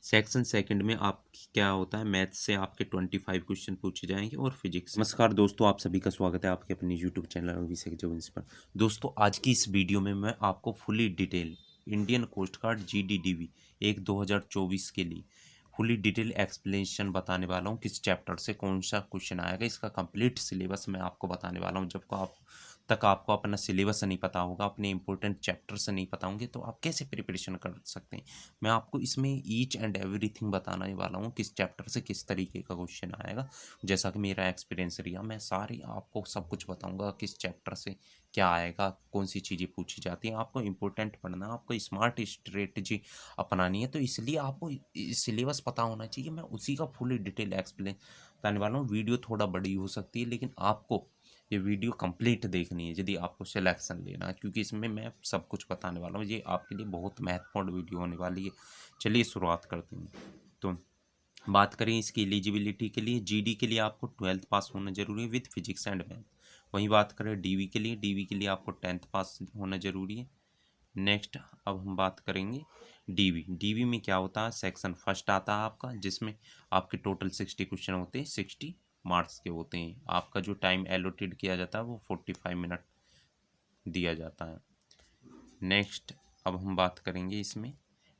Section second में आप क्या होता है, मैथ्स से आपके 25 क्वेश्चन पूछे जाएंगे और फिजिक्स। नमस्कार दोस्तों, आप सभी का स्वागत है आपके अपने यूट्यूब चैनल अभिषेक जोइंस पर। दोस्तों, आज की इस वीडियो में मैं आपको fully detail Indian coast guard GDDB 2024 के लिए फुली डिटेल एक्सप्लेनेशन बताने वाला हूँ। किस चैप्टर से कौन सा क्वेश्चन आएगा, इसका कंप्लीट सिलेबस मैं आपको बताने वाला हूँ। जब आपको अपना सिलेबस नहीं पता होगा, अपने इंपॉर्टेंट चैप्टर से नहीं पता होंगे, तो आप कैसे प्रिपरेशन कर सकते हैं। मैं आपको इसमें ईच एंड एवरीथिंग बताने वाला हूँ, किस चैप्टर से किस तरीके का क्वेश्चन आएगा। जैसा कि मेरा एक्सपीरियंस रहा, मैं सारी आपको सब कुछ बताऊंगा, किस चैप्टर से क्या आएगा, कौन सी चीज़ें पूछी जाती हैं। आपको इंपॉर्टेंट पढ़ना, आपको स्मार्ट स्ट्रेटजी अपनानी है, तो इसलिए आपको सिलेबस पता होना चाहिए। मैं उसी का फुल डिटेल एक्सप्लेन बताने वाला हूँ। वीडियो थोड़ा बड़ी हो सकती है, लेकिन आपको ये वीडियो कंप्लीट देखनी है यदि आपको सिलेक्शन लेना है, क्योंकि इसमें मैं सब कुछ बताने वाला हूँ। ये आपके लिए बहुत महत्वपूर्ण वीडियो होने वाली है। चलिए शुरुआत करते हैं। तो बात करें इसकी एलिजिबिलिटी के लिए, GD के लिए आपको 12th पास होना जरूरी है विथ फिजिक्स एंड मैथ। वहीं बात करें DV के लिए, DV के लिए आपको 10th पास होना जरूरी है। नेक्स्ट अब हम बात करेंगे DV में क्या होता है। सेक्शन फर्स्ट आता है आपका, जिसमें आपके टोटल 60 क्वेश्चन होते हैं, 60 मार्क्स के होते हैं। आपका जो टाइम एलोटेड किया जाता है वो 45 मिनट दिया जाता है। नेक्स्ट अब हम बात करेंगे इसमें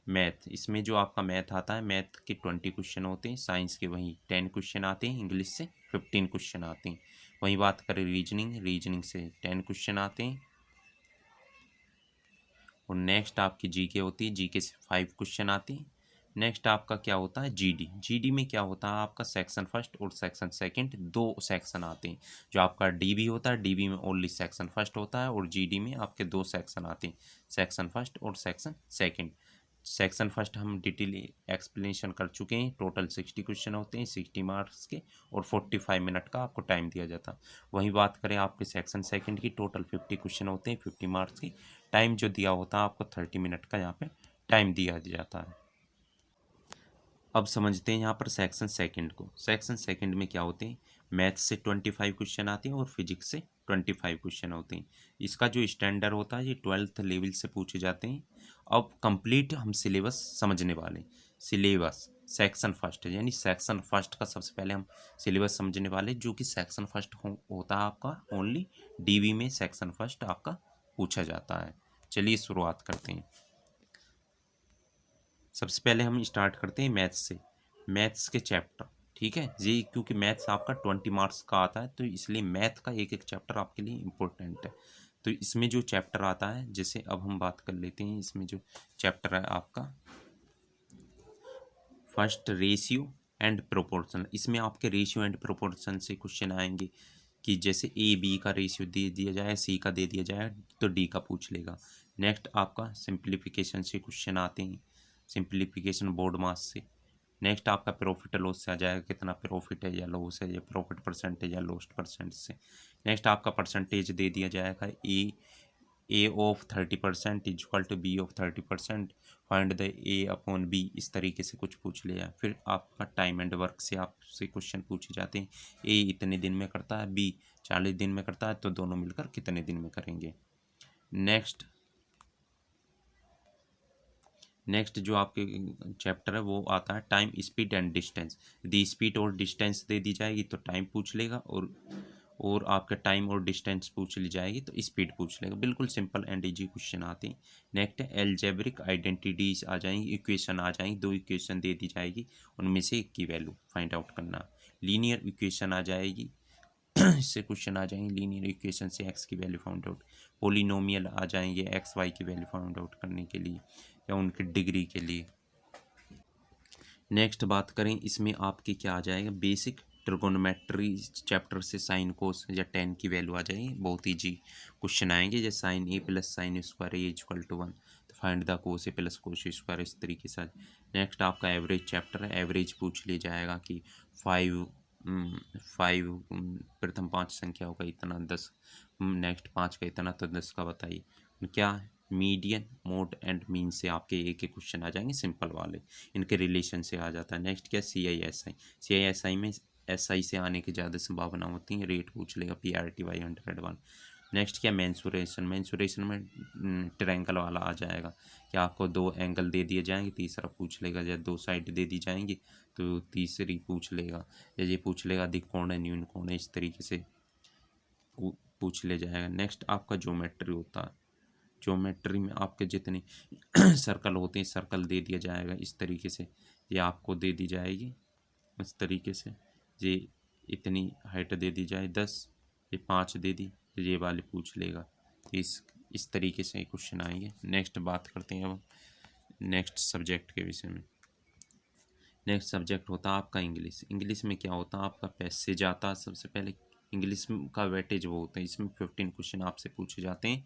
मैथ। इसमें जो आपका मैथ आता है, मैथ के 20 क्वेश्चन होते हैं, साइंस के वहीं 10 क्वेश्चन आते हैं, इंग्लिश से 15 क्वेश्चन आते हैं। वहीं बात करें रीजनिंग से 10 क्वेश्चन आते हैं। और नेक्स्ट आपकी GK होती है, GK से 5 क्वेश्चन आते हैं। नेक्स्ट आपका क्या होता है GD में क्या होता है आपका, सेक्शन फर्स्ट और सेक्शन सेकंड, दो सेक्शन आते हैं। जो आपका DB होता है, DB में ओनली सेक्शन फर्स्ट होता है, और GD में आपके दो सेक्शन आते हैं, सेक्शन फर्स्ट और सेक्शन सेकंड। सेक्शन फर्स्ट हम डिटेल एक्सप्लेनेशन कर चुके हैं। टोटल 60 क्वेश्चन होते हैं, 60 मार्क्स के, और 45 मिनट का आपको टाइम दिया जाता है। वहीं बात करें आपके सेक्शन सेकंड की, टोटल 50 क्वेश्चन होते हैं, 50 मार्क्स की। टाइम जो दिया होता है आपको 30 मिनट का यहाँ पे टाइम दिया जाता है। अब समझते हैं यहाँ पर सेक्शन सेकंड को। सेक्शन सेकंड में क्या होते हैं, मैथ्स से 25 क्वेश्चन आते हैं और फिजिक्स से 25 क्वेश्चन होते हैं। इसका जो स्टैंडर्ड होता है, ये 12th लेवल से पूछे जाते हैं। अब कंप्लीट हम सिलेबस समझने वाले। सिलेबस सेक्शन फर्स्ट है, यानी सेक्शन फर्स्ट का सबसे पहले हम सिलेबस समझने वाले, जो कि सेक्शन फर्स्ट होता है आपका ओनली DV में सेक्शन फर्स्ट आपका पूछा जाता है। चलिए शुरुआत करते हैं। सबसे पहले हम स्टार्ट करते हैं मैथ्स से, मैथ्स के चैप्टर। ठीक है जी, क्योंकि मैथ्स आपका 20 मार्क्स का आता है, तो इसलिए मैथ का एक एक चैप्टर आपके लिए इम्पोर्टेंट है। तो इसमें जो चैप्टर आता है, जैसे अब हम बात कर लेते हैं, इसमें जो चैप्टर है आपका फर्स्ट, रेशियो एंड प्रोपोर्शन। इसमें आपके रेशियो एंड प्रोपोर्शन से क्वेश्चन आएंगे, कि जैसे A B का रेशियो दे दिया जाए, C का दे दिया जाए, तो D का पूछ लेगा। नेक्स्ट आपका सिंप्लीफिकेशन से क्वेश्चन आते हैं, सिंप्लीफिकेशन बोर्ड मास से। नेक्स्ट आपका प्रॉफिट लॉस से आ जाएगा, कितना प्रॉफिट है या लॉस है, या प्रॉफिट परसेंटेज या लॉस्ट परसेंट से। नेक्स्ट आपका परसेंटेज दे दिया जाएगा, A of 30% is equal to B of 30%, find the A upon B। इस तरीके से कुछ पूछ लिया। फिर आपका टाइम एंड वर्क से आपसे क्वेश्चन पूछे जाते हैं, A इतने दिन में करता है, B 40 दिन में करता है, तो दोनों मिलकर कितने दिन में करेंगे। नेक्स्ट जो आपके चैप्टर है वो आता है टाइम, स्पीड एंड डिस्टेंस। यदि स्पीड और डिस्टेंस दे दी जाएगी तो टाइम पूछ लेगा, और आपका टाइम और डिस्टेंस पूछ ली जाएगी तो स्पीड पूछ लेगा। बिल्कुल सिंपल एंड इजी क्वेश्चन आते हैं। नेक्स्ट एल्जेब्रिक आइडेंटिटीज आ जाएंगी, इक्वेशन आ जाएंगी, दो इक्वेशन दे दी जाएगी, उनमें से एक की वैल्यू फाइंड आउट करना। लीनियर इक्वेशन आ जाएगी, इससे क्वेश्चन आ जाएंगे, लीनियर इक्वेशन से एक्स की वैल्यू फाइंड आउट। पोलिनोमियल आ जाएंगे एक्स वाई की वैल्यू फाइंड आउट करने के लिए, या उनकी डिग्री के लिए। नेक्स्ट बात करें, इसमें आपके क्या आ जाएगा, बेसिक ट्रिगोनोमेट्री चैप्टर से साइन कोस या टेन की वैल्यू आ जाएगी। बहुत ईजी क्वेश्चन आएंगे, जैसे sine A plus sine square A equal to 1, तो find the cos A plus cos square, इस तरीके से। नेक्स्ट आपका एवरेज चैप्टर है, एवरेज पूछ लिया जाएगा कि 5 प्रथम 5 संख्या होगा इतना, 10 नेक्स्ट 5 का इतना, तो 10 का बताइए क्या। मीडियन, मोड एंड मीन से आपके एक एक क्वेश्चन आ जाएंगे, सिंपल वाले, इनके रिलेशन से आ जाता है। नेक्स्ट क्या, CISI में SI से आने की ज़्यादा संभावना होती है। रेट पूछ लेगा, PRTY 101। नेक्स्ट क्या मेंसुरेशन, मेंसुरेशन में ट्रायंगल वाला आ जाएगा कि आपको 2 एंगल दे दिए जाएंगे, तीसरा पूछ लेगा, या 2 साइड दे दी जाएंगी तो तीसरी पूछ लेगा, या ये पूछ लेगा अधिक कोण है न्यून कोण है, इस तरीके से पूछ ले जाएगा। नेक्स्ट आपका ज्योमेट्री होता है, ज्योमेट्री में आपके जितने सर्कल होते हैं सर्कल दे दिया जाएगा इस तरीके से, ये आपको दे दी जाएगी इस तरीके से, ये इतनी हाइट दे दी जाए 10, ये 5 दे दी तो ये वाले पूछ लेगा। इस तरीके से क्वेश्चन आएंगे। नेक्स्ट बात करते हैं अब नेक्स्ट सब्जेक्ट के विषय में। नेक्स्ट सब्जेक्ट होता है आपका इंग्लिश। इंग्लिश में क्या होता है आपका पैसेज आता है। सबसे पहले इंग्लिश का वेटेज वो होता है, इसमें 15 क्वेश्चन आपसे पूछे जाते हैं।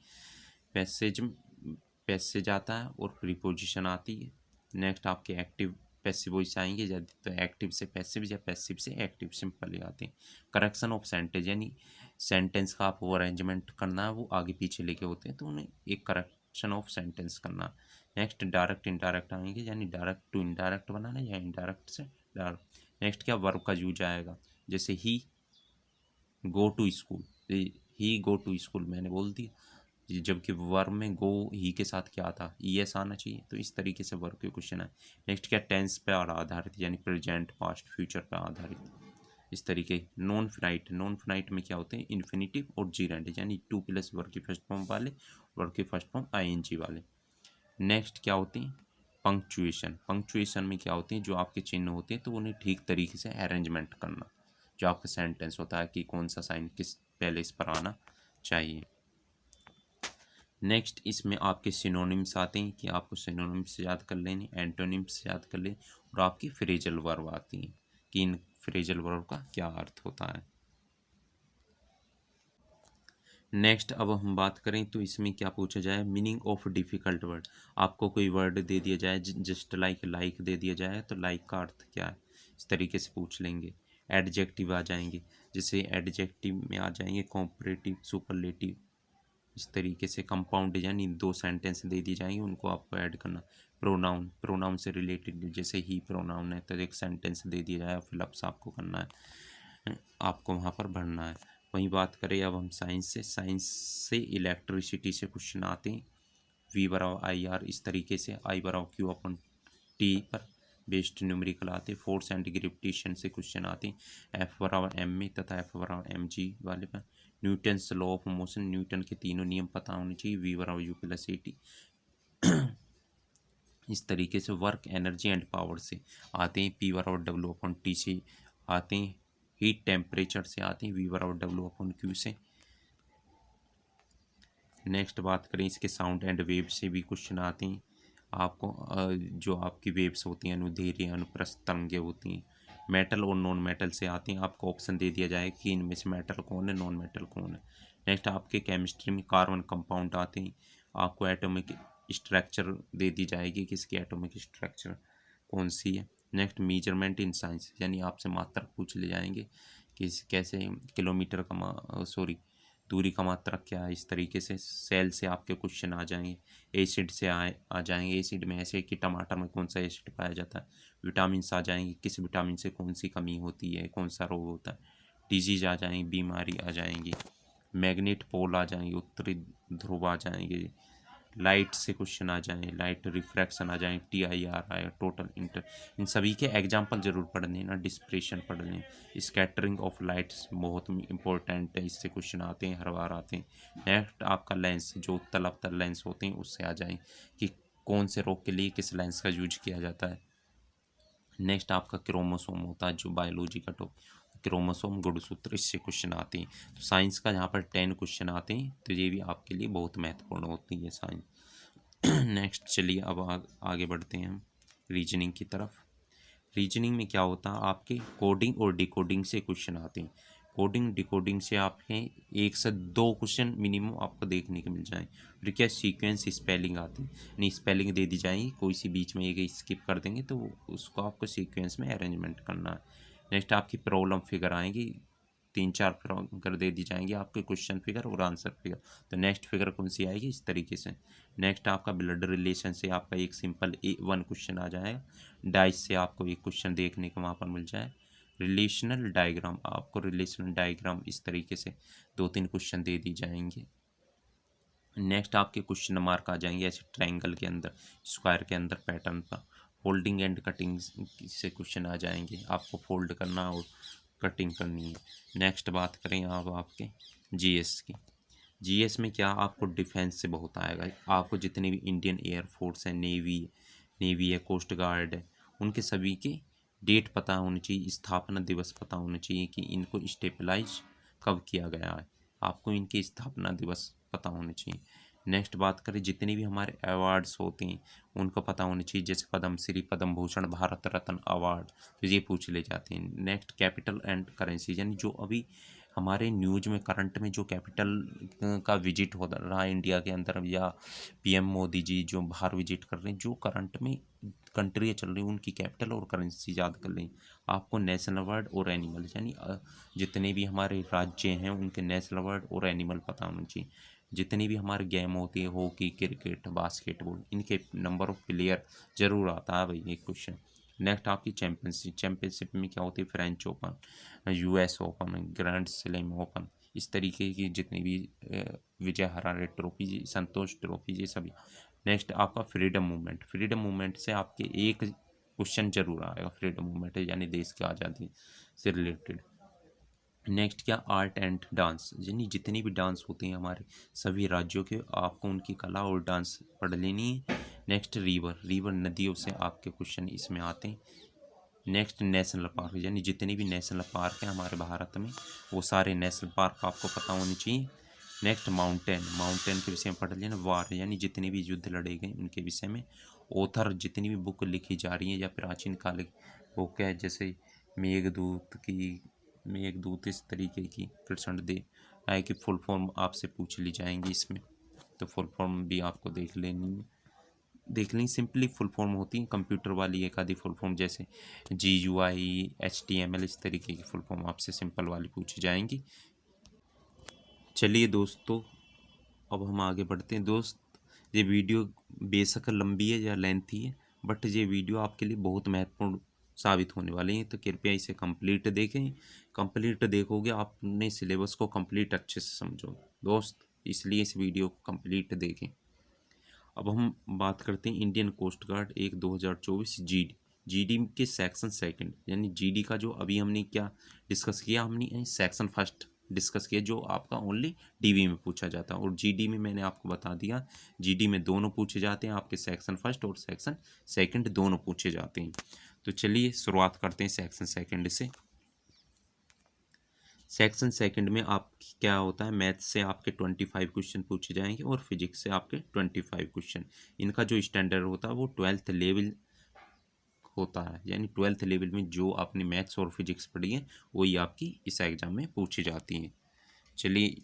पैसेज आता है और प्रीपोजिशन आती है। नेक्स्ट आपके एक्टिव पैसिव वॉइस आएंगे, यदि तो एक्टिव से पैसिव या पैसिव से एक्टिव सिंपल ही आते हैं। करेक्शन ऑफ सेंटेंस यानी सेंटेंस का आपको अरेंजमेंट करना है, वो आगे पीछे लेके होते हैं तो उन्हें एक करेक्शन ऑफ सेंटेंस करना। नेक्स्ट डायरेक्ट इनडायरेक्ट आएंगे, यानी डायरेक्ट टू इनडायरेक्ट बनाना या इनडायरेक्ट से डायरेक्ट। नेक्स्ट क्या वर्ब का यूज आएगा, जैसे he go to school, he go to school मैंने बोल दिया, जबकि वर्ब में गो ही के साथ क्या था ईएस आना चाहिए, तो इस तरीके से वर्ब के क्वेश्चन है। नेक्स्ट क्या टेंस पे और आधारित यानी प्रेजेंट पास्ट फ्यूचर पे आधारित, इस तरीके। नॉन फिनाइट, नॉन फिनाइट में क्या होते हैं इन्फिनिटिव और जीरेंड यानी 2 प्लस वर्ब की फर्स्ट फॉर्म वाले, वर्ब की फर्स्ट फॉर्म आईएनजी वाले। नेक्स्ट क्या होते हैं पंक्चुएशन, पंक्चुएशन में क्या होते हैं जो आपके चिन्ह होते हैं तो उन्हें ठीक तरीके से अरेंजमेंट करना, जो आपका सेंटेंस होता है कि कौन सा साइन किस पहले इस पर आना चाहिए। नेक्स्ट इसमें आपके सिनोनिम्स आते हैं कि आपको सिनोनिम्स याद कर लेने, एंटोनिम्स याद कर लें, और आपकी फ्रेजल वर्ब आती हैं कि इन फ्रेजल वर्ब का क्या अर्थ होता है। नेक्स्ट अब हम बात करें तो इसमें क्या पूछा जाए मीनिंग ऑफ डिफ़िकल्ट वर्ड। आपको कोई वर्ड दे दिया जाए जस्ट लाइक दे दिया जाए तो लाइक का अर्थ क्या है, इस तरीके से पूछ लेंगे। एडजेक्टिव आ जाएंगे, जैसे एडजेक्टिव में आ जाएंगे कॉम्परेटिव सुपरलेटिव, इस तरीके से कंपाउंड यानी 2 सेंटेंस दे दिए जाएंगे उनको आपको ऐड करना। प्रोनाउन, प्रोनाउन से रिलेटेड जैसे ही प्रोनाउन है तो एक सेंटेंस दे दिया जाए, फिलअप्स आपको करना है, आपको वहाँ पर भरना है। वहीं बात करें अब हम साइंस से, साइंस से इलेक्ट्रिसिटी से क्वेश्चन आते हैं। वी बराबर आई आर, इस तरीके से आई बराबर क्यू अपन टी पर बेस्ड न्यूमेरिकल आते हैं। फोर्स एंड ग्रेविटेशन से क्वेश्चन आते हैं एफ बराबर एम में तथा एफ बराबर एम जी वाले पर। Newton's law of motion, Newton के तीनों नियम पता होने चाहिए। वी बराबर यू प्लस ए टी, इस तरीके से। वर्क एनर्जी एंड पावर से आते हैं, पी बराबर डब्ल्यू अपॉन टी से आते हैं। हीट टेम्परेचर से आते हैं, वी बराबर डब्ल्यू अपॉन क्यू से। नेक्स्ट बात करें इसके साउंड एंड वेव से भी क्वेश्चन आते हैं आपको, जो आपकी वेव्स होती हैं अनुदैर्घ्य अनुप्रस्थ तरंगें होती हैं। मेटल और नॉन मेटल से आते हैं, आपको ऑप्शन दे दिया जाए कि इनमें से मेटल कौन है नॉन मेटल कौन है। नेक्स्ट आपके केमिस्ट्री में कार्बन कंपाउंड आते हैं, आपको एटॉमिक स्ट्रक्चर दे दी जाएगी कि इसकी एटॉमिक स्ट्रक्चर कौन सी है। नेक्स्ट मेजरमेंट इन साइंस यानी आपसे मात्रक पूछ ले जाएंगे कि कैसे किलोमीटर का सॉरी दूरी का मात्रक क्या है, इस तरीके से। सेल से आपके क्वेश्चन आ जाएंगे। एसिड से आ जाएंगे, एसिड में ऐसे कि टमाटर में कौन सा एसिड पाया जाता है। विटामिन आ जाएंगे, किस विटामिन से कौन सी कमी होती है, कौन सा रोग होता है। डिजीज आ जाएंगी, बीमारी आ जाएंगी। मैग्नेट पोल आ जाएंगे, उत्तरी ध्रुव आ जाएंगे। लाइट से क्वेश्चन आ जाए, लाइट रिफ्रैक्शन आ जाए, TIR आए, टोटल इंटर, इन सभी के एग्जाम्पल जरूर पढ़ने ना, डिस्प्रेशन पढ़ लें। स्कैटरिंग ऑफ लाइट्स बहुत इंपॉर्टेंट है, इससे क्वेश्चन आते हैं, हर बार आते हैं। नेक्स्ट आपका लेंस, जो उत्तल अवतल लेंस होते हैं उससे आ जाए कि कौन से रोग के लिए किस लेंस का यूज किया जाता है। नेक्स्ट आपका क्रोमोसोम होता है, जो बायोलॉजी का टॉपिक, क्रोमोसोम गुणसूत्र, इससे क्वेश्चन आते हैं। तो साइंस का यहाँ पर 10 क्वेश्चन आते हैं, तो ये भी आपके लिए बहुत महत्वपूर्ण होती है साइंस। नेक्स्ट चलिए अब आगे बढ़ते हैं हम रीजनिंग की तरफ। रीजनिंग में क्या होता है आपके कोडिंग और डिकोडिंग से क्वेश्चन आते हैं। कोडिंग डिकोडिंग से आपके 1 से 2 क्वेश्चन मिनिमम आपको देखने को मिल जाए। फिर क्या सीक्वेंस स्पेलिंग आती है, नहीं स्पेलिंग दे दी जाएगी, कोई सी बीच में एक स्किप कर देंगे तो उसको आपको सीक्वेंस में अरेंजमेंट करना है। नेक्स्ट आपकी प्रॉब्लम फिगर आएंगी, 3-4 फिगर दे दी जाएंगी आपके, क्वेश्चन फिगर और आंसर फिगर। तो नेक्स्ट फिगर कौन सी आएगी, इस तरीके से। नेक्स्ट आपका ब्लड रिलेशन से आपका एक सिंपल 1 क्वेश्चन आ जाएगा। डाइस से आपको एक क्वेश्चन देखने को वहाँ पर मिल जाए। रिलेशनल डायग्राम, आपको रिलेशनल डायग्राम इस तरीके से 2-3 क्वेश्चन दे दी जाएंगे। नेक्स्ट आपके क्वेश्चन मार्क आ जाएंगे ऐसे ट्रायंगल के अंदर, स्क्वायर के अंदर पैटर्न पर। फोल्डिंग एंड कटिंग से क्वेश्चन आ जाएंगे, आपको फोल्ड करना और कटिंग करनी है। नेक्स्ट बात करें अब आपके जीएस की। जीएस में क्या आपको डिफेंस से बहुत आएगा, आपको जितने भी इंडियन एयरफोर्स है, नेवी है, कोस्ट गार्ड है, उनके सभी के डेट पता होनी चाहिए, स्थापना दिवस पता होना चाहिए कि इनको स्टेबलाइज कब किया गया है, आपको इनके स्थापना दिवस पता होने चाहिए। नेक्स्ट बात करें जितने भी हमारे अवार्ड्स होते हैं उनको पता होने चाहिए, जैसे पद्म श्री, पद्म भूषण, भारत रत्न अवार्ड, तो ये पूछ ले जाते हैं। नेक्स्ट कैपिटल एंड करेंसी, यानी जो अभी हमारे न्यूज में करंट में जो कैपिटल का विजिट हो रहा है इंडिया के अंदर, या पीएम मोदी जी जो बाहर विजिट कर रहे हैं, जो करंट में कंट्री चल रही है उनकी कैपिटल और करेंसी याद कर लें। आपको नेशनल अवार्ड और एनिमल, यानी जितने भी हमारे राज्य हैं उनके नेशनल अवार्ड और एनिमल पता होना चाहिए। जितनी भी हमारे गेम होती है, हॉकी, क्रिकेट, बास्केटबॉल, इनके नंबर ऑफ प्लेयर जरूर आता है भाई एक क्वेश्चन। नेक्स्ट आपकी चैंपियनशिप में क्या होती है, French open, US open, grand slam open, इस तरीके की जितनी भी विजय हरारे ट्रॉफी, संतोष ट्रॉफी, ये सभी। नेक्स्ट आपका फ्रीडम मूवमेंट से आपके एक क्वेश्चन जरूर आएगा, फ्रीडम मूवमेंट यानी देश की आज़ादी से रिलेटेड। नेक्स्ट क्या, आर्ट एंड डांस, यानी जितनी भी डांस होते हैं हमारे सभी राज्यों के, आपको उनकी कला और डांस पढ़ लेनी है। नेक्स्ट रिवर नदियों से आपके क्वेश्चन इसमें आते हैं। नेक्स्ट नेशनल पार्क, यानी जितने भी नेशनल पार्क हैं हमारे भारत में वो सारे नेशनल पार्क आपको पता होने चाहिए। नेक्स्ट माउंटेन के विषय में पढ़ लेना। वार, यानी जितने भी युद्ध लड़े गए उनके विषय में। ऑथर, जितनी भी बुक लिखी जा रही हैं या प्राचीन काल बुक है, जैसे मेघदूत इस तरीके की, कृष्ण देव आय की फुल फॉर्म आपसे पूछ ली जाएंगी इसमें, तो फुल फॉर्म भी आपको देख लेनी। सिंपली फुल फॉर्म होती है, कंप्यूटर वाली एक आधी फुल फॉर्म जैसे GUI, HTML, इस तरीके की फुल फॉर्म आपसे सिंपल वाली पूछी जाएंगी। चलिए दोस्तों अब हम आगे बढ़ते हैं। दोस्त ये वीडियो बेशक लंबी है या लेंथी है, बट ये वीडियो आपके लिए बहुत महत्वपूर्ण साबित होने वाली है, तो कृपया इसे कंप्लीट देखें। कंप्लीट देखोगे आपने सिलेबस को कंप्लीट अच्छे से समझोगे दोस्त, इसलिए इस वीडियो को कंप्लीट देखें। अब हम बात करते हैं इंडियन कोस्ट गार्ड 1/2024 जीडी के सेक्शन सेकंड, यानी जीडी का जो अभी हमने क्या डिस्कस किया, हमने सेक्शन फर्स्ट डिस्कस किया जो आपका ओनली डीवी में पूछा जाता है, और जीडी में मैंने आपको बता दिया जीडी में दोनों पूछे जाते हैं, आपके सेक्शन फर्स्ट और सेक्शन सेकंड दोनों पूछे जाते हैं। तो चलिए शुरुआत करते हैं सेक्शन सेकंड से। सेक्शन सेकंड में आप क्या होता है, मैथ्स से आपके 25 क्वेश्चन पूछे जाएंगे और फिजिक्स से आपके 25 क्वेश्चन। इनका जो स्टैंडर्ड होता है वो 12th लेवल होता है, यानी 12th लेवल में जो आपने मैथ्स और फिजिक्स पढ़ी है वही आपकी इस एग्जाम में पूछी जाती हैं। चलिए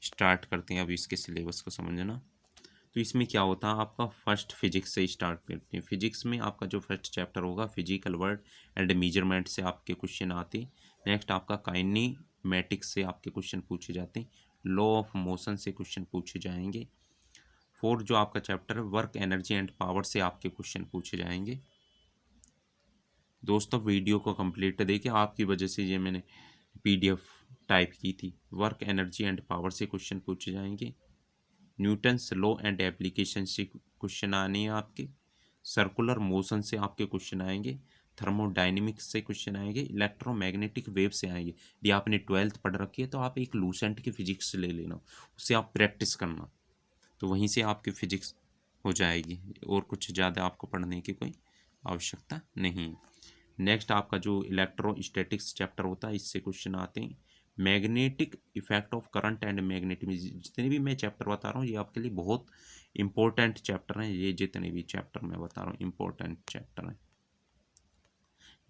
स्टार्ट करते हैं अब इसके सिलेबस को समझना। तो इसमें क्या होता है, आपका फर्स्ट फिजिक्स से स्टार्ट करते हैं। फिजिक्स में आपका जो फर्स्ट चैप्टर होगा फिजिकल वर्ड एंड मेजरमेंट से आपके क्वेश्चन आते हैं। नेक्स्ट आपका काइनेमेटिक्स से आपके क्वेश्चन पूछे जाते हैं। लॉ ऑफ मोशन से क्वेश्चन पूछे जाएंगे। फोर्थ जो आपका चैप्टर है वर्क एनर्जी एंड पावर से आपके क्वेश्चन पूछे जाएंगे। दोस्तों वीडियो को कंप्लीट देखिए, आपकी वजह से ये मैंने PDF टाइप की थी। वर्क एनर्जी एंड पावर से क्वेश्चन पूछे जाएंगे। न्यूटन्स लॉ एंड एप्लीकेशन से क्वेश्चन आने हैं आपके। सर्कुलर मोशन से आपके क्वेश्चन आएंगे। थर्मोडाइनमिक्स से क्वेश्चन आएंगे। इलेक्ट्रोमैग्नेटिक वेव से आएंगे। यदि आपने 12th पढ़ रखी है तो आप एक लूसेंट की फिजिक्स ले लेना, उससे आप प्रैक्टिस करना, तो वहीं से आपकी फिजिक्स हो जाएगी, और कुछ ज़्यादा आपको पढ़ने की कोई आवश्यकता नहीं। नेक्स्ट आपका जो इलेक्ट्रोस्टैटिक्स चैप्टर होता है इससे क्वेश्चन आते हैं। Magnetic effect of current and magnetism, जितने भी मैं चैप्टर बता रहा हूँ ये आपके लिए बहुत इंपॉर्टेंट चैप्टर हैं, ये जितने भी चैप्टर मैं बता रहा हूँ इंपॉर्टेंट चैप्टर हैं।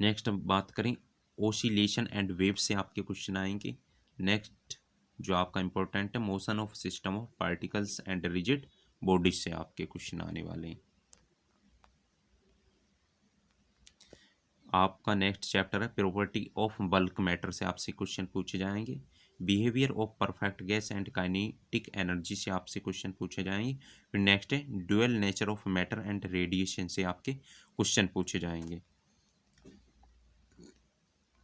नेक्स्ट बात करें ओसिलेशन एंड वेव से आपके क्वेश्चन आएंगे। नेक्स्ट जो आपका इंपॉर्टेंट है motion of system of particles and rigid bodies से आपके क्वेश्चन आने वाले हैं। आपका नेक्स्ट चैप्टर है प्रॉपर्टी ऑफ बल्क मैटर से आपसे क्वेश्चन पूछे जाएंगे। Behaviour of perfect gas and kinetic energy से आपसे क्वेश्चन पूछे जाएंगे। फिर नेक्स्ट है dual nature of matter and radiation से आपके क्वेश्चन पूछे जाएंगे।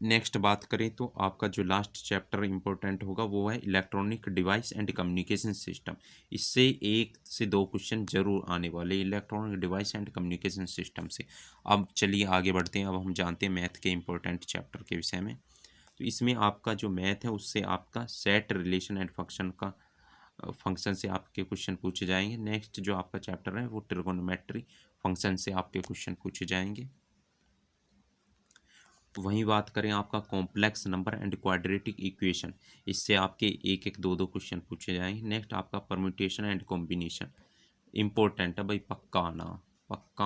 नेक्स्ट बात करें तो आपका जो लास्ट चैप्टर इम्पोर्टेंट होगा वो है electronic device and communication system. इससे 1 से 2 क्वेश्चन जरूर आने वाले electronic device and communication system से। अब चलिए आगे बढ़ते हैं। अब हम जानते हैं मैथ के इम्पोर्टेंट चैप्टर के विषय में। तो इसमें आपका जो मैथ है उससे आपका सेट रिलेशन एंड फंक्शन से आपके क्वेश्चन पूछे जाएंगे। नेक्स्ट जो आपका चैप्टर है वो ट्रिगोनोमेट्री फंक्शन से आपके क्वेश्चन पूछे जाएंगे। वहीं बात करें आपका complex number and quadratic equation, इससे आपके 1-1, 2-2 क्वेश्चन पूछे जाएंगे। नेक्स्ट आपका परम्यूटेशन एंड कॉम्बिनेशन इंपॉर्टेंट है भाई, पक्का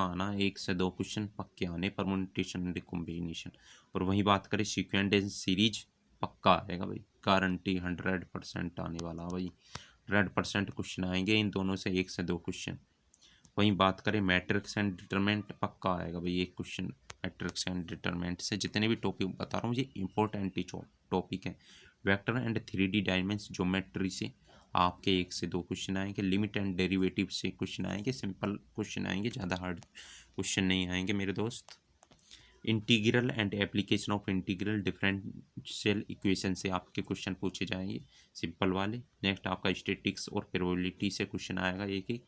आना 1 से 2 क्वेश्चन पक्के आने परम्यूटेशन एंड कॉम्बिनेशन। और वहीं बात करें सीक्वेंस सीरीज, पक्का आएगा भाई, गारंटी 100% आने वाला भाई, 100% क्वेश्चन आएंगे इन दोनों से 1 से 2 क्वेश्चन। वहीं बात करें मैट्रिक्स एंड डिटरमिनेंट, पक्का आएगा भाई एक क्वेश्चन मैट्रिक्स एंड डिटरमिनेंट से। जितने भी टॉपिक बता रहा हूँ ये इंपॉर्टेंट टॉपिक है। Vector and 3D dimension geometry से आपके 1 से 2 क्वेश्चन आएंगे। लिमिट एंड डेरिवेटिव से क्वेश्चन आएंगे, सिंपल क्वेश्चन आएंगे, ज़्यादा हार्ड क्वेश्चन नहीं आएंगे मेरे दोस्त। Integral and application of integral differential equation से आपके क्वेश्चन पूछे जाएंगे, सिंपल वाले। नेक्स्ट आपका स्टैटिक्स और प्रोबेबिलिटी से क्वेश्चन आएगा एक।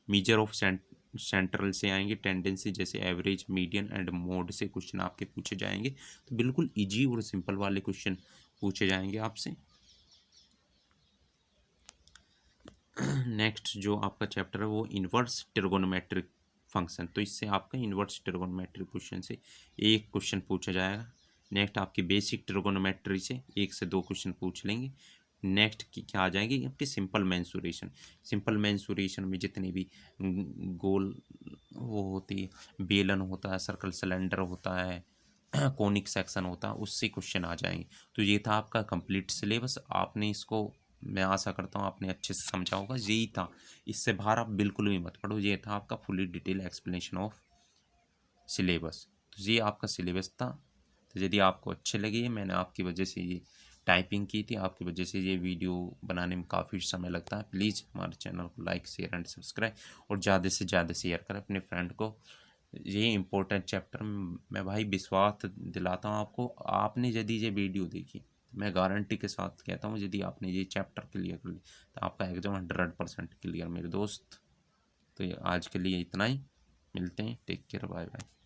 मेजर ऑफ सेंट्रल से आएंगे, टेंडेंसी जैसे एवरेज, मीडियन एंड मोड से क्वेश्चन आपके पूछे जाएंगे। तो बिल्कुल इजी और सिंपल वाले क्वेश्चन पूछे जाएंगे आपसे। नेक्स्ट जो आपका चैप्टर है वो इन्वर्स ट्रिगोनोमेट्रिक फंक्शन, तो इससे आपका इन्वर्स ट्रिगोनोमेट्रिक क्वेश्चन से 1 क्वेश्चन पूछा जाएगा। नेक्स्ट आपकी बेसिक ट्रिगोनोमेट्री से 1 से 2 क्वेश्चन पूछ लेंगे। नेक्स्ट की क्या आ जाएगी आपकी सिंपल मेंसुरेशन में जितने भी गोल वो होती है, बेलन होता है, सर्कल सिलेंडर होता है, कोनिक सेक्शन होता है, उससे क्वेश्चन आ जाएंगे। तो ये था आपका कंप्लीट सिलेबस। आपने इसको, मैं आशा करता हूँ आपने अच्छे से समझा होगा। यही था, इससे बाहर आप बिल्कुल भी मत पढ़ो। ये था आपका fully detail explanation of syllabus. तो ये आपका सिलेबस था। तो यदि आपको अच्छे लगे, मैंने आपकी वजह से ये टाइपिंग की थी, आपकी वजह से ये वीडियो बनाने में काफ़ी समय लगता है, प्लीज़ हमारे चैनल को लाइक शेयर एंड सब्सक्राइब और ज़्यादा से ज़्यादा शेयर करें अपने फ्रेंड को। ये इम्पोर्टेंट चैप्टर मैं भाई विश्वास दिलाता हूँ आपको, आपने यदि ये वीडियो देखी, मैं गारंटी के साथ कहता हूँ यदि आपने ये चैप्टर क्लियर कर लिया तो आपका एग्जाम 100% क्लियर मेरे दोस्त। तो ये आज के लिए इतना ही, मिलते हैं, टेक केयर, बाय बाय।